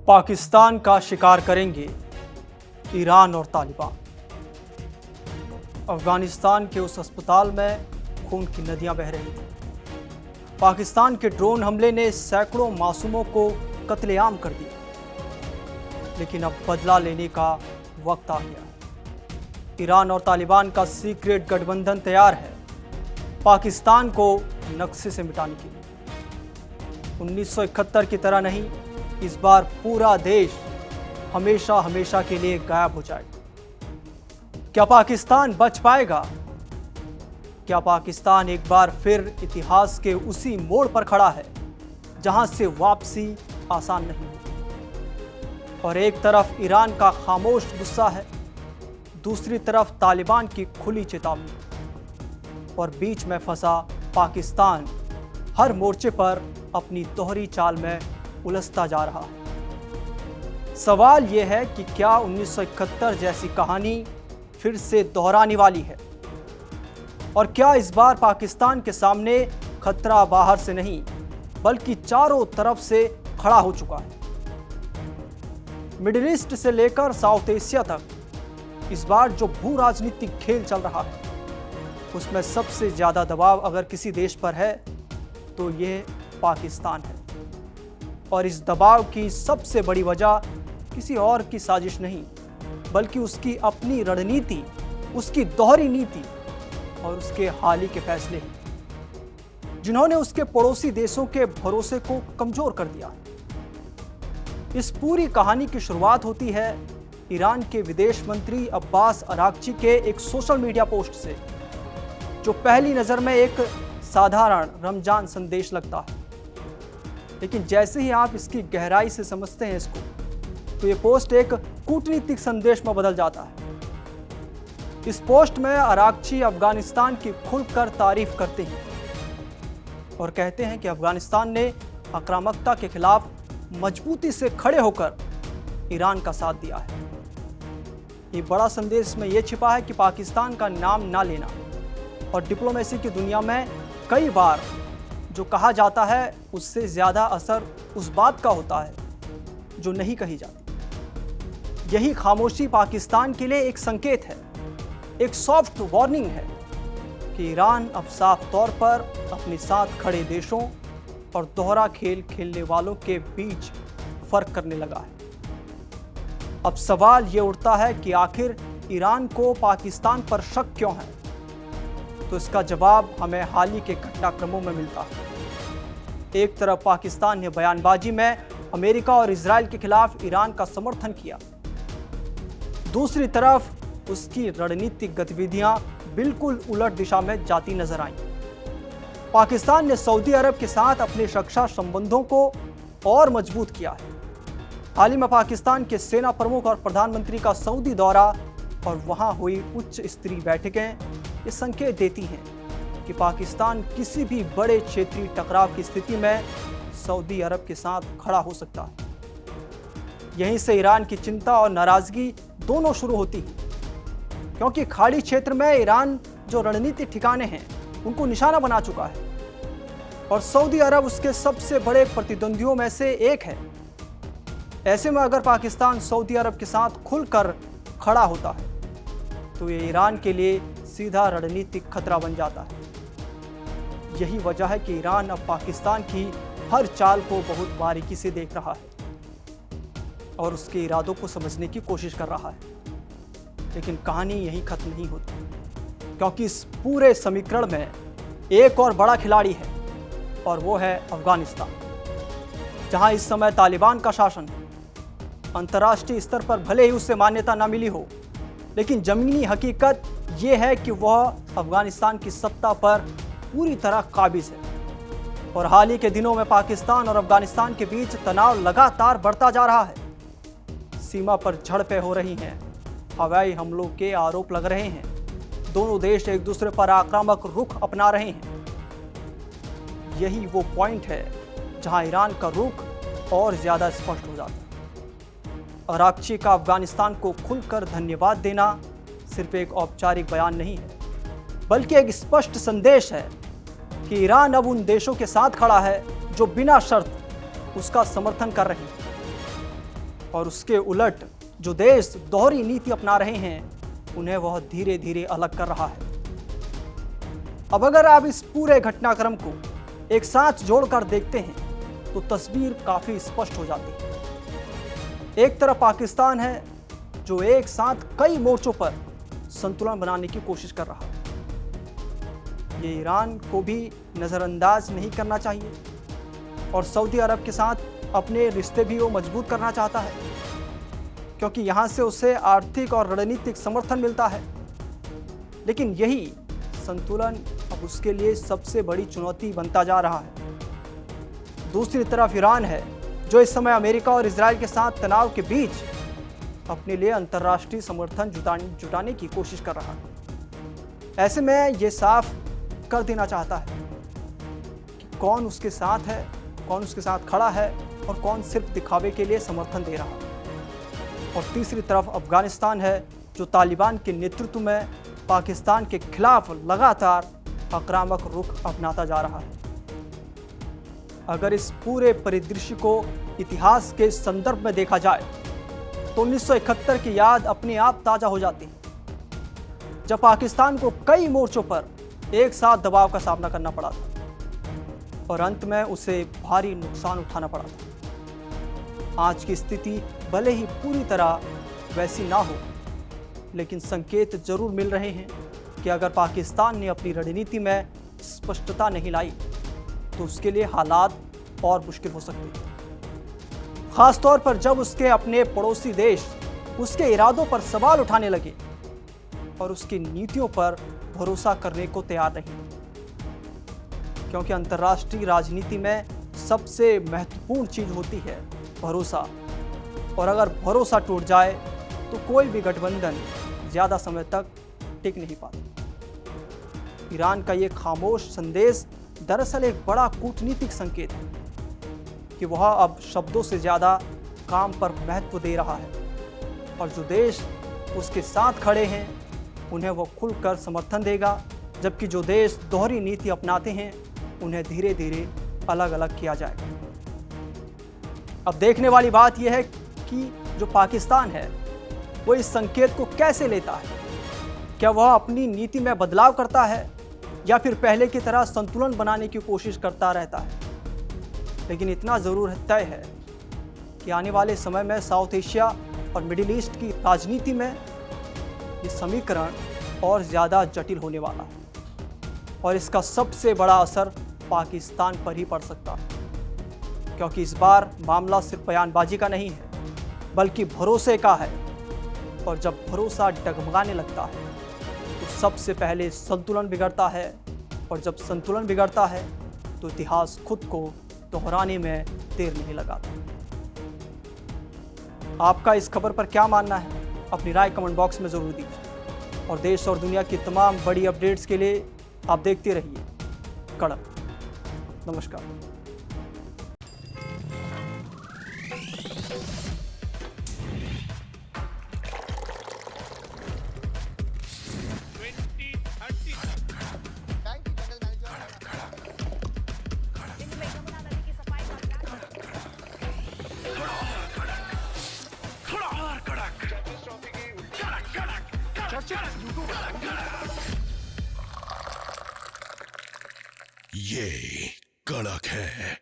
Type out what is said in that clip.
पाकिस्तान का शिकार करेंगे ईरान और तालिबान। अफगानिस्तान के उस अस्पताल में खून की नदियां बह रही थी। पाकिस्तान के ड्रोन हमले ने सैकड़ों मासूमों को कत्लेआम कर दिया, लेकिन अब बदला लेने का वक्त आ गया। ईरान और तालिबान का सीक्रेट गठबंधन तैयार है पाकिस्तान को नक्शे से मिटाने के लिए। 1971 की तरह नहीं, इस बार पूरा देश हमेशा हमेशा के लिए गायब हो जाएगा। क्या पाकिस्तान बच पाएगा? क्या पाकिस्तान एक बार फिर इतिहास के उसी मोड़ पर खड़ा है जहां से वापसी आसान नहीं है? और एक तरफ ईरान का खामोश गुस्सा है, दूसरी तरफ तालिबान की खुली चेतावनी, और बीच में फंसा पाकिस्तान हर मोर्चे पर अपनी दोहरी चाल में उलझता जा रहा है। सवाल यह है कि क्या 1971 जैसी कहानी फिर से दोहराने वाली है? और क्या इस बार पाकिस्तान के सामने खतरा बाहर से नहीं बल्कि चारों तरफ से खड़ा हो चुका है? मिडिल ईस्ट से लेकर साउथ एशिया तक इस बार जो भू राजनीतिक खेल चल रहा है, उसमें सबसे ज्यादा दबाव अगर किसी देश पर है तो यह पाकिस्तान है। और इस दबाव की सबसे बड़ी वजह किसी और की साजिश नहीं बल्कि उसकी अपनी रणनीति, उसकी दोहरी नीति और उसके हाल ही के फैसले हैं, जिन्होंने उसके पड़ोसी देशों के भरोसे को कमजोर कर दिया। इस पूरी कहानी की शुरुआत होती है ईरान के विदेश मंत्री अब्बास अरागची के एक सोशल मीडिया पोस्ट से, जो पहली नजर में एक साधारण रमजान संदेश लगता है, लेकिन जैसे ही आप इसकी गहराई से समझते हैं इसको, तो ये पोस्ट एक कूटनीतिक संदेश में बदल जाता है। इस पोस्ट में अरागची अफगानिस्तान की खुलकर तारीफ करते हैं और कहते हैं कि अफगानिस्तान ने आक्रामकता के खिलाफ मजबूती से खड़े होकर ईरान का साथ दिया है। ये बड़ा संदेश में यह छिपा है कि पाकिस्तान का नाम ना लेना, और डिप्लोमेसी की दुनिया में कई बार जो कहा जाता है उससे ज्यादा असर उस बात का होता है जो नहीं कही जाती। यही खामोशी पाकिस्तान के लिए एक संकेत है, एक सॉफ्ट वार्निंग है कि ईरान अब साफ तौर पर अपने साथ खड़े देशों और दोहरा खेल खेलने वालों के बीच फर्क करने लगा है। अब सवाल ये उठता है कि आखिर ईरान को पाकिस्तान पर शक क्यों है? तो इसका जवाब हमें हाल ही के घटनाक्रमों में मिलता है। एक तरफ पाकिस्तान ने बयानबाजी में अमेरिका और इजराइल के खिलाफ ईरान का समर्थन किया, दूसरी तरफ उसकी रणनीतिक गतिविधियां बिल्कुल उलट दिशा में जाती नजर आईं। पाकिस्तान ने सऊदी अरब के साथ अपने रक्षा संबंधों को और मजबूत किया है। हाल ही में पाकिस्तान के सेना प्रमुख और प्रधानमंत्री का सऊदी दौरा और वहां हुई उच्च स्तरीय बैठकें ये संकेत देती हैं कि पाकिस्तान किसी भी बड़े क्षेत्रीय टकराव की स्थिति में सऊदी अरब के साथ खड़ा हो सकता है। यहीं से ईरान की चिंता और नाराजगी दोनों शुरू होती है, क्योंकि खाड़ी क्षेत्र में ईरान जो रणनीतिक ठिकाने हैं उनको निशाना बना चुका है और सऊदी अरब उसके सबसे बड़े प्रतिद्वंदियों में से एक है। ऐसे में अगर पाकिस्तान सऊदी अरब के साथ खुलकर खड़ा होता है तो ये ईरान के लिए सीधा रणनीतिक खतरा बन जाता है। यही वजह है कि ईरान अब पाकिस्तान की हर चाल को बहुत बारीकी से देख रहा है और उसके इरादों को समझने की कोशिश कर रहा है। लेकिन कहानी यहीं खत्म नहीं होती, क्योंकि इस पूरे समीकरण में एक और बड़ा खिलाड़ी है और वो है अफगानिस्तान, जहां इस समय तालिबान का शासन है। अंतर्राष्ट्रीय स्तर पर भले ही उससे मान्यता ना मिली हो, लेकिन जमीनी हकीकत ये है कि वह अफगानिस्तान की सत्ता पर पूरी तरह काबिज है। और हाल ही के दिनों में पाकिस्तान और अफगानिस्तान के बीच तनाव लगातार बढ़ता जा रहा है। सीमा पर झड़पें हो रही हैं, हवाई हमलों के आरोप लग रहे हैं, दोनों देश एक दूसरे पर आक्रामक रुख अपना रहे हैं। यही वो पॉइंट है जहां ईरान का रुख और ज्यादा स्पष्ट हो जाता है। अरागची का अफगानिस्तान को खुलकर धन्यवाद देना सिर्फ एक औपचारिक बयान नहीं है, बल्कि एक स्पष्ट संदेश है कि ईरान अब उन देशों के साथ खड़ा है जो बिना शर्त उसका समर्थन कर रहे हैं। और उसके उलट जो देश दोहरी नीति अपना रहे हैं उन्हें वह धीरे धीरे अलग कर रहा है। अब अगर आप इस पूरे घटनाक्रम को एक साथ जोड़कर देखते हैं तो तस्वीर काफी स्पष्ट हो जाती है। एक तरफ पाकिस्तान है जो एक साथ कई मोर्चों पर संतुलन बनाने की कोशिश कर रहा है। ये ईरान को भी नजरअंदाज नहीं करना चाहिए और सऊदी अरब के साथ अपने रिश्ते भी वो मजबूत करना चाहता है, क्योंकि यहां से उसे आर्थिक और रणनीतिक समर्थन मिलता है। लेकिन यही संतुलन अब उसके लिए सबसे बड़ी चुनौती बनता जा रहा है। दूसरी तरफ ईरान है जो इस समय अमेरिका और इजराइल के साथ तनाव के बीच अपने लिए अंतर्राष्ट्रीय समर्थन जुटाने की कोशिश कर रहा है। ऐसे में ये साफ कर देना चाहता है कि कौन उसके साथ है, कौन उसके साथ खड़ा है और कौन सिर्फ दिखावे के लिए समर्थन दे रहा है। और तीसरी तरफ अफगानिस्तान है जो तालिबान के नेतृत्व में पाकिस्तान के खिलाफ लगातार आक्रामक रुख अपनाता जा रहा है। अगर इस पूरे परिदृश्य को इतिहास के संदर्भ में देखा जाए तो 1971 की याद अपने आप ताजा हो जाती है, जब पाकिस्तान को कई मोर्चों पर एक साथ दबाव का सामना करना पड़ा था और अंत में उसे भारी नुकसान उठाना पड़ा था। आज की स्थिति भले ही पूरी तरह वैसी ना हो, लेकिन संकेत जरूर मिल रहे हैं कि अगर पाकिस्तान ने अपनी रणनीति में स्पष्टता नहीं लाई तो उसके लिए हालात और मुश्किल हो सकते हैं। खासतौर पर जब उसके अपने पड़ोसी देश उसके इरादों पर सवाल उठाने लगे और उसकी नीतियों पर भरोसा करने को तैयार नहीं, क्योंकि अंतर्राष्ट्रीय राजनीति में सबसे महत्वपूर्ण चीज होती है भरोसा। और अगर भरोसा टूट जाए तो कोई भी गठबंधन ज्यादा समय तक टिक नहीं पाता। ईरान का ये खामोश संदेश दरअसल एक बड़ा कूटनीतिक संकेत है कि वह अब शब्दों से ज्यादा काम पर महत्व दे रहा है और जो देश उसके साथ खड़े हैं उन्हें वो खुलकर समर्थन देगा, जबकि जो देश दोहरी नीति अपनाते हैं उन्हें धीरे धीरे अलग अलग किया जाएगा। अब देखने वाली बात यह है कि जो पाकिस्तान है वो इस संकेत को कैसे लेता है। क्या वह अपनी नीति में बदलाव करता है या फिर पहले की तरह संतुलन बनाने की कोशिश करता रहता है। लेकिन इतना ज़रूर तय है कि आने वाले समय में साउथ एशिया और मिडिल ईस्ट की राजनीति में ये समीकरण और ज़्यादा जटिल होने वाला है और इसका सबसे बड़ा असर पाकिस्तान पर ही पड़ सकता है, क्योंकि इस बार मामला सिर्फ बयानबाजी का नहीं है बल्कि भरोसे का है। और जब भरोसा डगमगाने लगता है तो सबसे पहले संतुलन बिगड़ता है और जब संतुलन बिगड़ता है तो इतिहास खुद को दोहराने में देर नहीं लगाता। आपका इस खबर पर क्या मानना है, अपनी राय कमेंट बॉक्स में जरूर दीजिए और देश और दुनिया की तमाम बड़ी अपडेट्स के लिए आप देखते रहिए कड़क। नमस्कार। ये कड़क है।